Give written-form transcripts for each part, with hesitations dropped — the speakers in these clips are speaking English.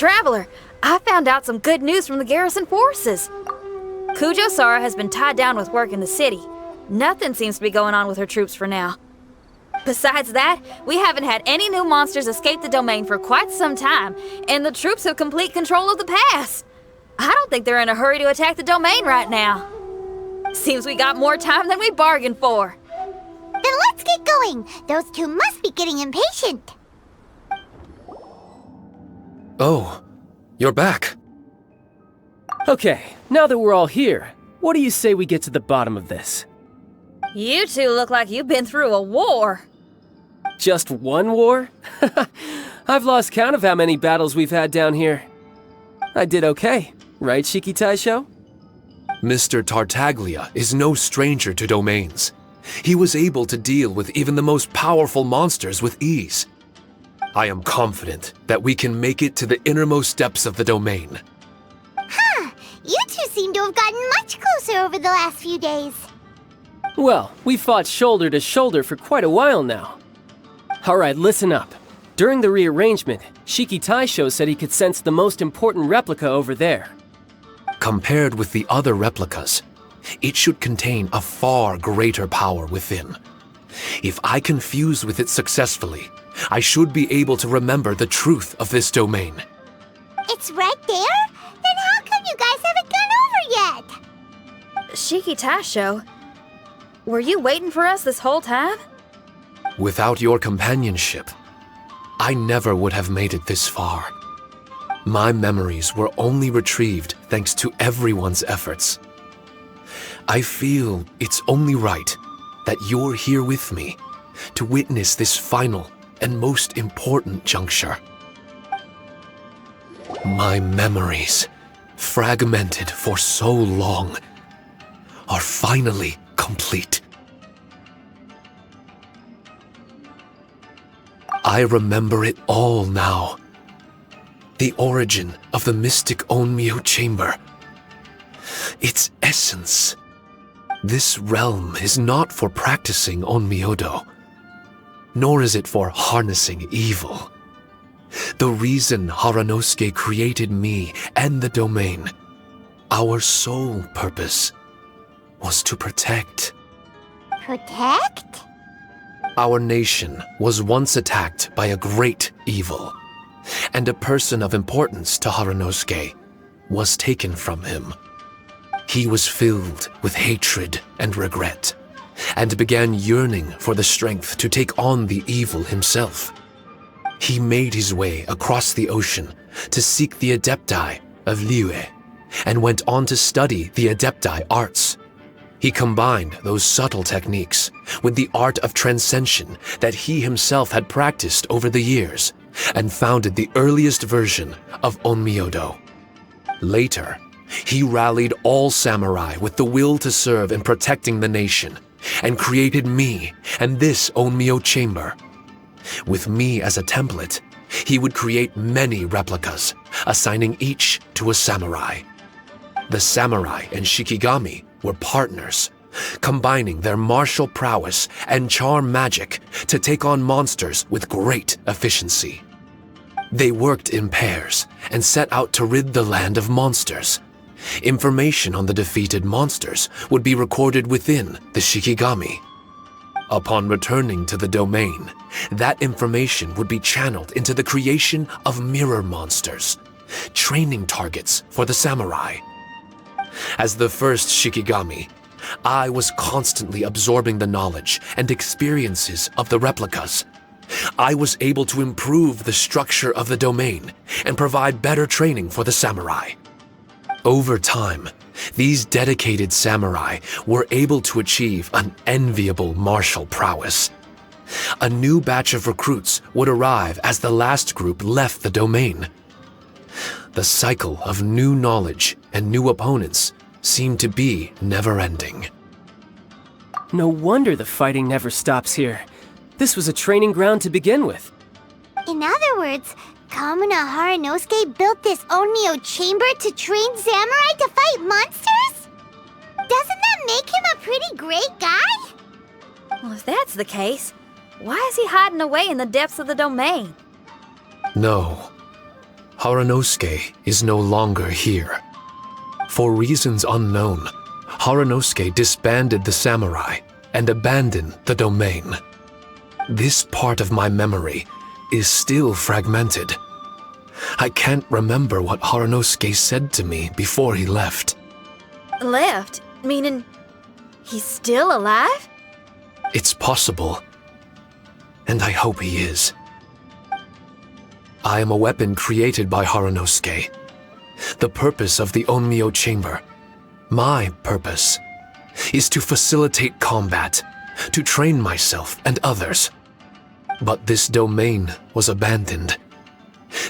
Traveler, I found out some good news from the garrison forces. Kujo-Sara has been tied down with work in the city. Nothing seems to be going on with her troops for now. Besides that, we haven't had any new monsters escape the domain for quite some time, and the troops have complete control of the pass. I don't think they're in a hurry to attack the domain right now. Seems we got more time than we bargained for. Then let's get going. Those two must be getting impatient. Oh, you're back. Okay, now that we're all here, what do you say we get to the bottom of this? You two look like you've been through a war. Just one war? I've lost count of how many battles we've had down here. I did okay, right, Shiki Taishou? Mr. Tartaglia is no stranger to domains. He was able to deal with even the most powerful monsters with ease. I am confident that we can make it to the innermost depths of the domain. Huh, you two seem to have gotten much closer over the last few days. Well, we fought shoulder to shoulder for quite a while now. Alright, listen up. During the rearrangement, Shiki Taishou said he could sense the most important replica over there. Compared with the other replicas, it should contain a far greater power within. If I can fuse with it successfully, I should be able to remember the truth of this domain. It's right there? Then how come you guys haven't gone over yet? Shiki Taishou, were you waiting for us this whole time? Without your companionship, I never would have made it this far. My memories were only retrieved thanks to everyone's efforts. I feel it's only right that you're here with me to witness this final and most important juncture. My memories, fragmented for so long, are finally complete. I remember it all now. The origin of the mystic Onmyo chamber. Its essence. This realm is not for practicing Onmyodo, nor is it for harnessing evil. The reason Haranosuke created me and the domain, our sole purpose, was to protect. Protect? Our nation was once attacked by a great evil, and a person of importance to Haranosuke was taken from him. He was filled with hatred and regret, and began yearning for the strength to take on the evil himself. He made his way across the ocean to seek the Adepti of Liyue, and went on to study the Adepti arts. He combined those subtle techniques with the art of transcension that he himself had practiced over the years, and founded the earliest version of Onmyodo. Later, he rallied all samurai with the will to serve in protecting the nation, and created me and this Onmyo chamber. With me as a template, he would create many replicas, assigning each to a samurai. The samurai and Shikigami were partners, combining their martial prowess and charm magic to take on monsters with great efficiency. They worked in pairs and set out to rid the land of monsters. Information on the defeated monsters would be recorded within the Shikigami. Upon returning to the domain, that information would be channeled into the creation of mirror monsters, training targets for the samurai. As the first Shikigami, I was constantly absorbing the knowledge and experiences of the replicas. I was able to improve the structure of the domain and provide better training for the samurai. Over time, these dedicated samurai were able to achieve an enviable martial prowess. A new batch of recruits would arrive as the last group left the domain. The cycle of new knowledge and new opponents seemed to be never-ending. No wonder the fighting never stops here. This was a training ground to begin with. In other words, Kamuna Haranosuke built this Onmyo chamber to train samurai to fight monsters? Doesn't that make him a pretty great guy? Well, if that's the case, why is he hiding away in the depths of the domain? No. Haranosuke is no longer here. For reasons unknown, Haranosuke disbanded the samurai and abandoned the domain. This part of my memory is still fragmented. I can't remember what Haranosuke said to me before he left. Left? Meaning he's still alive? It's possible, and I hope he is. I am a weapon created by Haranosuke. The purpose of the Onmyo Chamber, my purpose, is to facilitate combat, to train myself and others. But this domain was abandoned.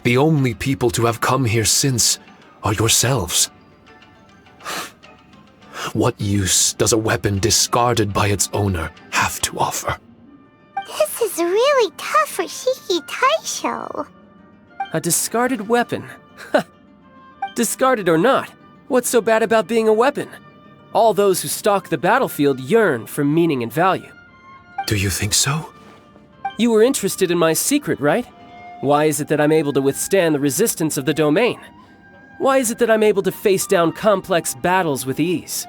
The only people to have come here since are yourselves. What use does a weapon discarded by its owner have to offer? This is really tough for Shiki Taishou. A discarded weapon? Discarded or not, what's so bad about being a weapon? All those who stalk the battlefield yearn for meaning and value. Do you think so? You were interested in my secret, right? Why is it that I'm able to withstand the resistance of the domain? Why is it that I'm able to face down complex battles with ease?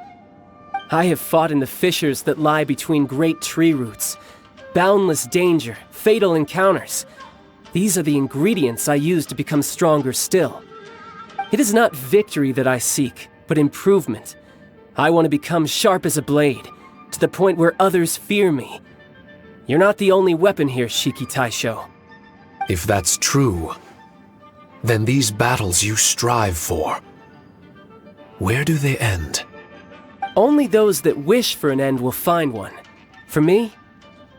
I have fought in the fissures that lie between great tree roots. Boundless danger, fatal encounters. These are the ingredients I use to become stronger still. It is not victory that I seek, but improvement. I want to become sharp as a blade, to the point where others fear me. You're not the only weapon here, Shiki Taishou. If that's true, then these battles you strive for, where do they end? Only those that wish for an end will find one. For me,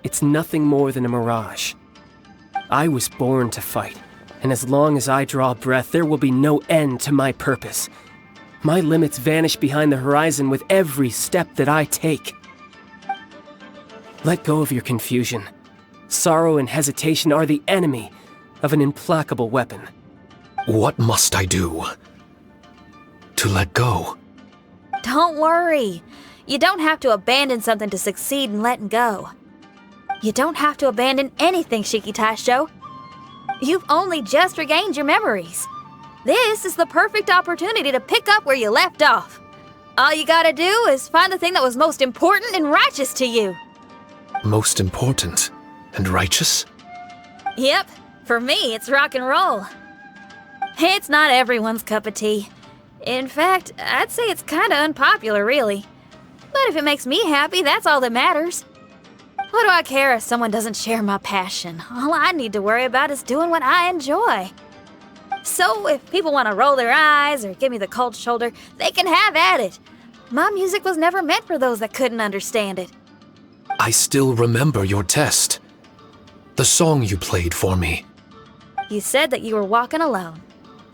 it's nothing more than a mirage. I was born to fight, and as long as I draw breath, there will be no end to my purpose. My limits vanish behind the horizon with every step that I take. Let go of your confusion. Sorrow and hesitation are the enemy of an implacable weapon. What must I do to let go? Don't worry. You don't have to abandon something to succeed in letting go. You don't have to abandon anything, Shiki Taishou. You've only just regained your memories. This is the perfect opportunity to pick up where you left off. All you gotta do is find the thing that was most important and righteous to you. Most important and righteous? Yep, for me it's rock and roll. It's not everyone's cup of tea. In fact, I'd say it's kinda unpopular, really. But if it makes me happy, that's all that matters. What do I care if someone doesn't share my passion? All I need to worry about is doing what I enjoy. So if people want to roll their eyes or give me the cold shoulder, they can have at it. My music was never meant for those that couldn't understand it. I still remember your test. The song you played for me. You said that you were walking alone,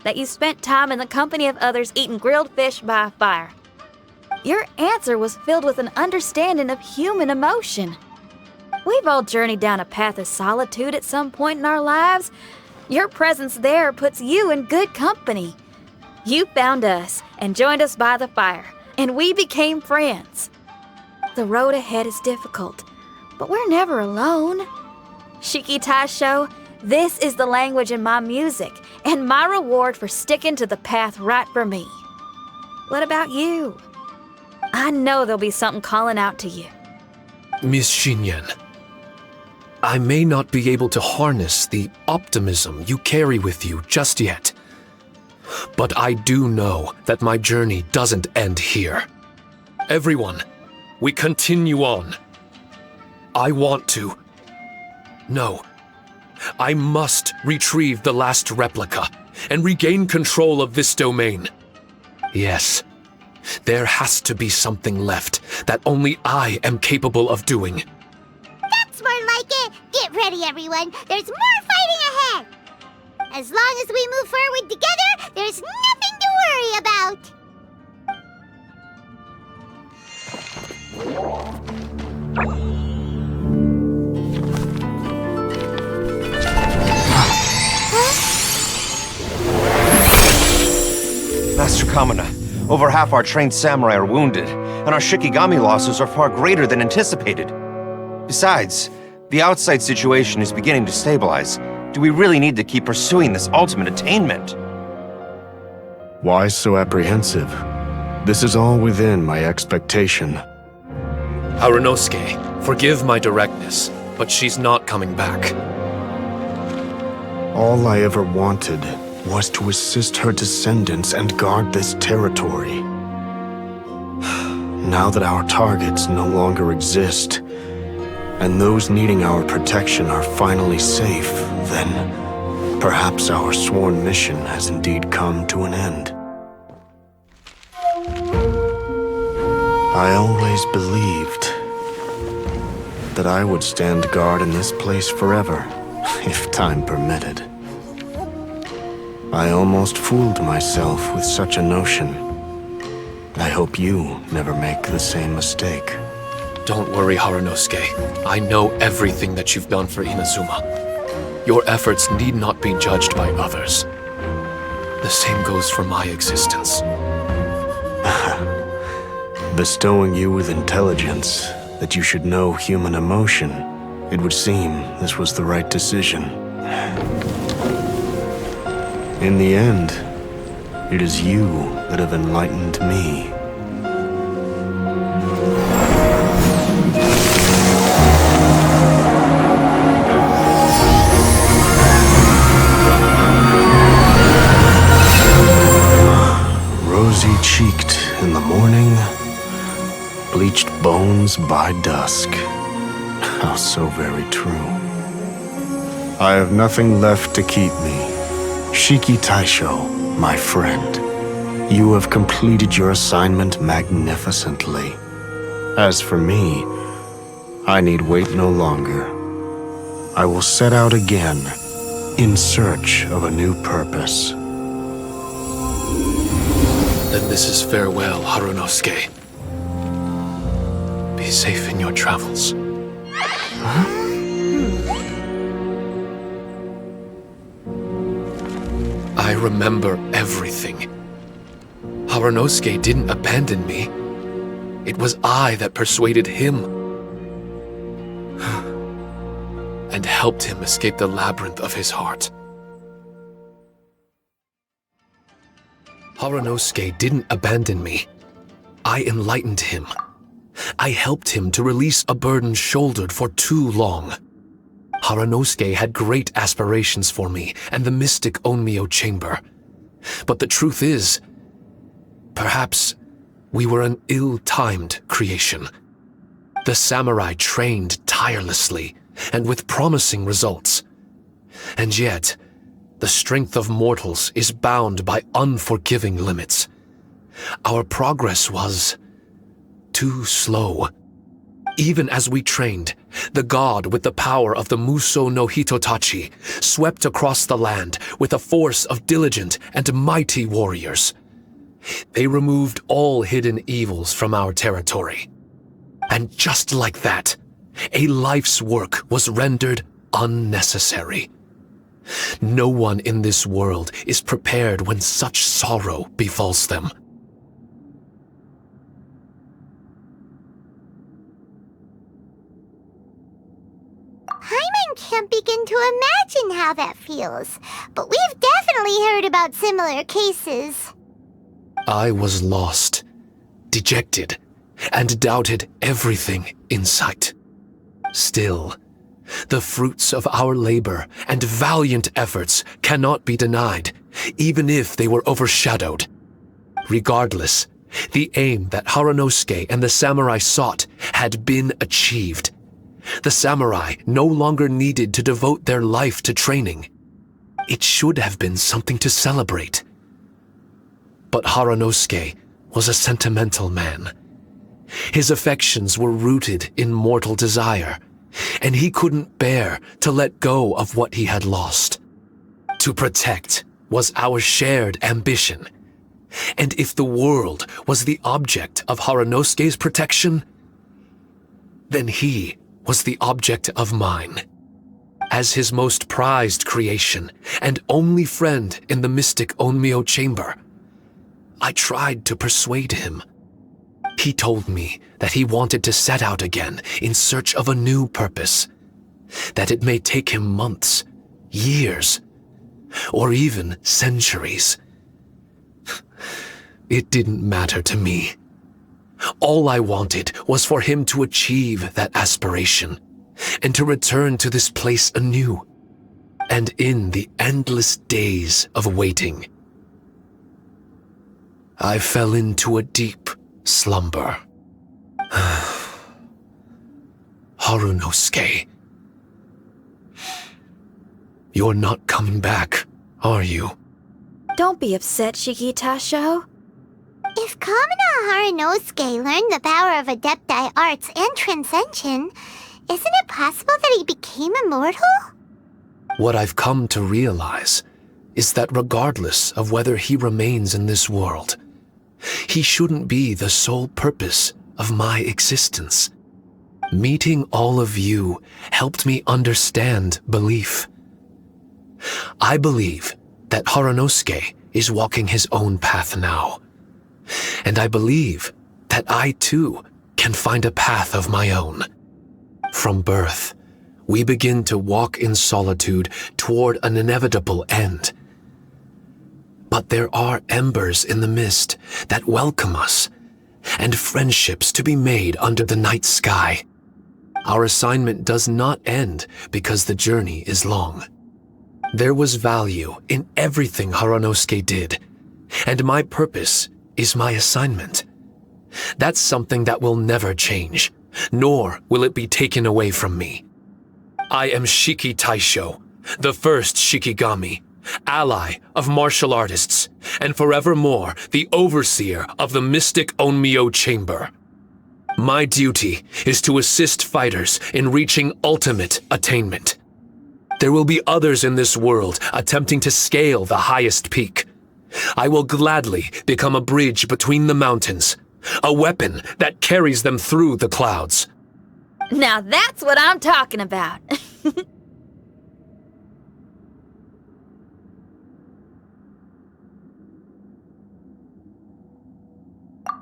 that you spent time in the company of others eating grilled fish by a fire. Your answer was filled with an understanding of human emotion. We've all journeyed down a path of solitude at some point in our lives. Your presence there puts you in good company. You found us and joined us by the fire, and we became friends. The road ahead is difficult, but we're never alone. Shiki Taishou, this is the language in my music, and my reward for sticking to the path right for me. What about you? I know there'll be something calling out to you. Miss Xinyan, I may not be able to harness the optimism you carry with you just yet, but I do know that my journey doesn't end here. Everyone, we continue on. I want to. No, I must retrieve the last replica and regain control of this domain. Yes, there has to be something left that only I am capable of doing. That's more like it. Get ready, everyone. There's more fighting ahead. As long as we move forward together, there's nothing to worry about. Master Kamina, over half our trained samurai are wounded, and our Shikigami losses are far greater than anticipated. Besides, the outside situation is beginning to stabilize. Do we really need to keep pursuing this ultimate attainment? Why so apprehensive? This is all within my expectation. Harunosuke, forgive my directness, but she's not coming back. All I ever wanted was to assist her descendants and guard this territory. Now that our targets no longer exist, and those needing our protection are finally safe, then perhaps our sworn mission has indeed come to an end. I always believed that I would stand guard in this place forever, if time permitted. I almost fooled myself with such a notion. I hope you never make the same mistake. Don't worry, Harunosuke. I know everything that you've done for Inazuma. Your efforts need not be judged by others. The same goes for my existence. Bestowing you with intelligence, that you should know human emotion, it would seem this was the right decision. In the end, it is you that have enlightened me. Rosy-cheeked in the morning, bleached bones by dusk. How so very true. I have nothing left to keep me. Shiki Taishou, my friend, you have completed your assignment magnificently. As for me, I need wait no longer. I will set out again, in search of a new purpose. Then this is farewell, Harunosuke. Be safe in your travels. I remember everything. Harunosuke didn't abandon me. It was I that persuaded him and helped him escape the labyrinth of his heart. Harunosuke didn't abandon me. I enlightened him. I helped him to release a burden shouldered for too long. Harunosuke had great aspirations for me and the mystic Onmyo chamber. But the truth is, perhaps we were an ill-timed creation. The samurai trained tirelessly and with promising results. And yet, the strength of mortals is bound by unforgiving limits. Our progress was too slow. Even as we trained, the god with the power of the Muso no Hitotachi swept across the land with a force of diligent and mighty warriors. They removed all hidden evils from our territory. And just like that, a life's work was rendered unnecessary. No one in this world is prepared when such sorrow befalls them. Paimon can't begin to imagine how that feels, but we've definitely heard about similar cases. I was lost, dejected, and doubted everything in sight. Still, the fruits of our labor and valiant efforts cannot be denied, even if they were overshadowed. Regardless, the aim that Harunosuke and the samurai sought had been achieved. The samurai no longer needed to devote their life to training. It should have been something to celebrate. But Harunosuke was a sentimental man. His affections were rooted in mortal desire, and he couldn't bear to let go of what he had lost. To protect was our shared ambition, and if the world was the object of Harunosuke's protection, then he was the object of mine. As his most prized creation and only friend in the mystic Onmyo chamber, I tried to persuade him. He told me that he wanted to set out again in search of a new purpose, that it may take him months, years, or even centuries. it didn't matter to me. All I wanted was for him to achieve that aspiration, and to return to this place anew. And in the endless days of waiting, I fell into a deep slumber. Harunosuke, you're not coming back, are you? Don't be upset, Shiki Taishou. If Kamina Harunosuke learned the power of Adepti Arts and Transcension, isn't it possible that he became immortal? What I've come to realize is that regardless of whether he remains in this world, he shouldn't be the sole purpose of my existence. Meeting all of you helped me understand belief. I believe that Harunosuke is walking his own path now. And I believe that I too can find a path of my own. From birth, we begin to walk in solitude toward an inevitable end. But there are embers in the mist that welcome us, and friendships to be made under the night sky. Our assignment does not end because the journey is long. There was value in everything Harunosuke did, and my purpose is my assignment. That's something that will never change, nor will it be taken away from me. I am Shiki Taishou, the first Shikigami, ally of martial artists, and forevermore the overseer of the mystic Onmyo Chamber. My duty is to assist fighters in reaching ultimate attainment. There will be others in this world attempting to scale the highest peak. I will gladly become a bridge between the mountains, a weapon that carries them through the clouds. Now that's what I'm talking about.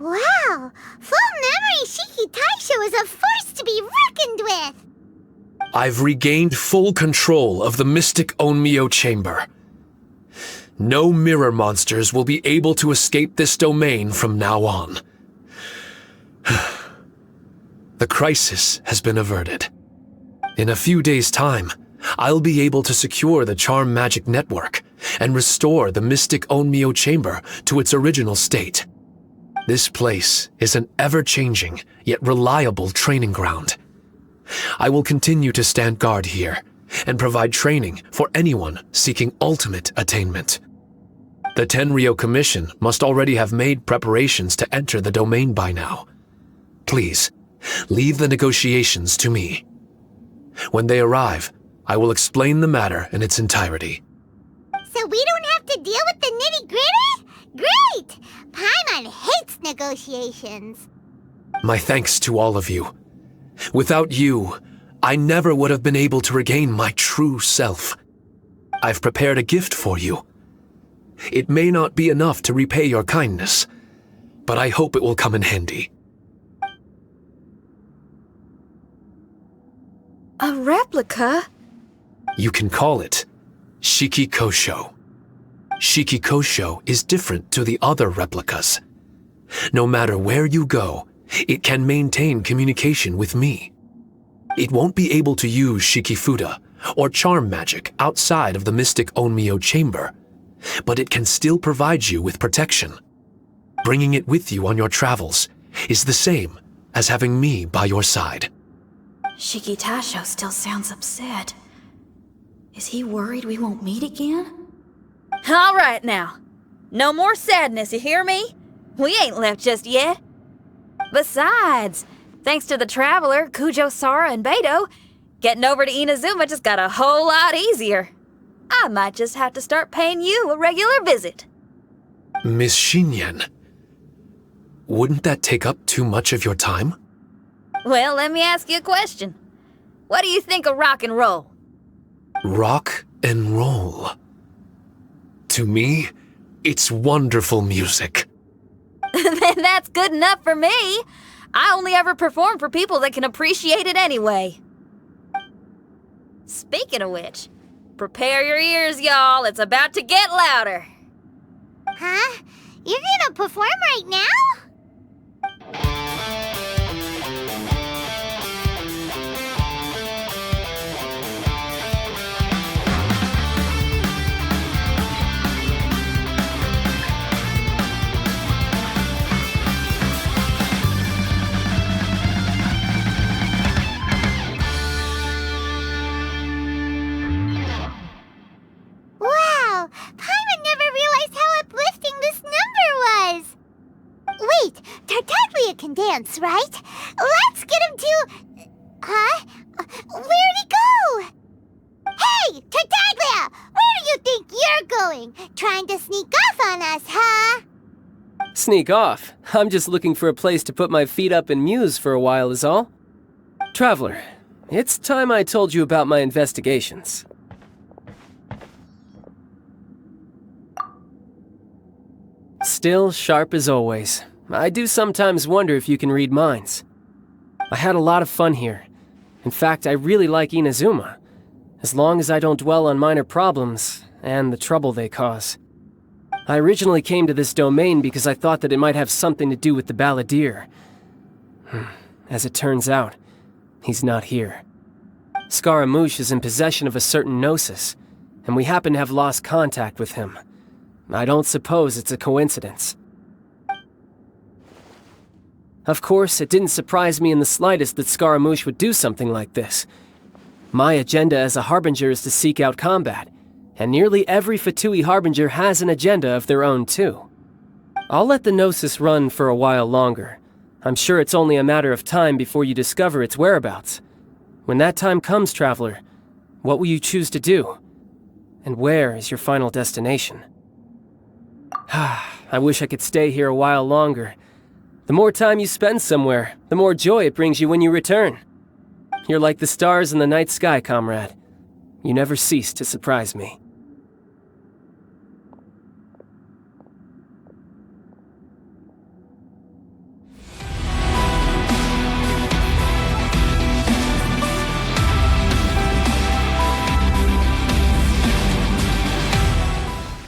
Wow! Full memory Shiki Taishou is a force to be reckoned with! I've regained full control of the mystic Onmyo Chamber. No mirror monsters will be able to escape this domain from now on. The crisis has been averted. In a few days' time, I'll be able to secure the charm magic network and restore the mystic Onmyo Chamber to its original state. This place is an ever-changing yet reliable training ground. I will continue to stand guard here and provide training for anyone seeking ultimate attainment. The Tenryou Commission must already have made preparations to enter the domain by now. Please, leave the negotiations to me. When they arrive, I will explain the matter in its entirety. So we don't have to deal with the nitty-gritty? Great! Paimon hates negotiations. My thanks to all of you. Without you, I never would have been able to regain my true self. I've prepared a gift for you. It may not be enough to repay your kindness, but I hope it will come in handy. A replica? You can call it Shiki Kosho. Shiki Kosho is different to the other replicas. No matter where you go, it can maintain communication with me. It won't be able to use Shikifuda or charm magic outside of the mystic Onmyo Chamber, but it can still provide you with protection. Bringing it with you on your travels is the same as having me by your side. Shiki Taishou still sounds upset. Is he worried we won't meet again? All right now. No more sadness, you hear me? We ain't left just yet. Besides, thanks to the Traveler, Kujo, Sara, and Beidou, getting over to Inazuma just got a whole lot easier. I might just have to start paying you a regular visit. Miss Xinyan, wouldn't that take up too much of your time? Well, let me ask you a question. What do you think of rock and roll? Rock and roll. To me, it's wonderful music. Then that's good enough for me. I only ever perform for people that can appreciate it anyway. Speaking of which, prepare your ears, y'all. It's about to get louder. Huh? You're gonna perform right now? Wow! Paimon never realized how uplifting this number was! Wait, Tartaglia can dance, right? Let's get him to... Huh? Where'd he go? Hey, Tartaglia! Where do you think you're going? Trying to sneak off on us, huh? Sneak off? I'm just looking for a place to put my feet up and muse for a while is all. Traveler, it's time I told you about my investigations. Still sharp as always. I do sometimes wonder if you can read minds. I had a lot of fun here. In fact, I really like Inazuma, as long as I don't dwell on minor problems and the trouble they cause. I originally came to this domain because I thought that it might have something to do with the balladeer. As it turns out, he's not here. Scaramouche is in possession of a certain gnosis, and we happen to have lost contact with him. I don't suppose it's a coincidence. Of course, it didn't surprise me in the slightest that Scaramouche would do something like this. My agenda as a Harbinger is to seek out combat, and nearly every Fatui Harbinger has an agenda of their own too. I'll let the Gnosis run for a while longer. I'm sure it's only a matter of time before you discover its whereabouts. When that time comes, Traveler, what will you choose to do? And where is your final destination? I wish I could stay here a while longer. The more time you spend somewhere, the more joy it brings you when you return. You're like the stars in the night sky, comrade. You never cease to surprise me.